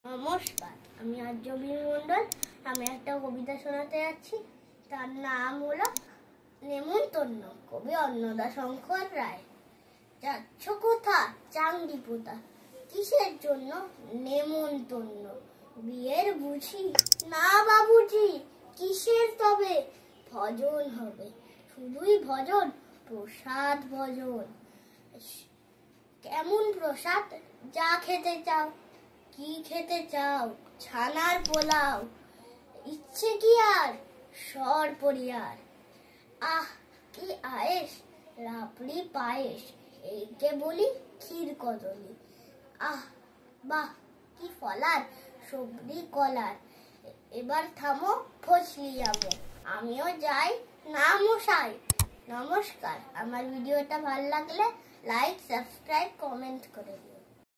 নমস্কার, আমি আর্যবীর মণ্ডল। আমি একটা কবিতা শোনাতে যাচ্ছি। তার নাম হলো নেমন্তন্ন, কবি অন্নদাশঙ্কর রায়। যাচ্ছ কোথা চাঙ্গি পোতা, কিসের জন্য নেমন্তন্ন? বিয়ের বুঝি না বাবুজি, কিসের তবে ভজন হবে? শুধুই ভজন, প্রসাদ ভজন। কেমন প্রসাদ? যা খেতে চাও। কি খেতে চাও? ছানার পোলাও। ইচ্ছে কি আর সর পরিয়ার। আহ কি আয়েস, রাবড়ি পায়েস, এইকে বলি ক্ষীর কদলি। আহ বাহ কি ফলার, সবরি কলার। এবার থামো, ফসলি যাবো, আমিও যাই না মশাই। নমস্কার, আমার ভিডিওটা ভালো লাগলে লাইক, সাবস্ক্রাইব, কমেন্ট করে দিও।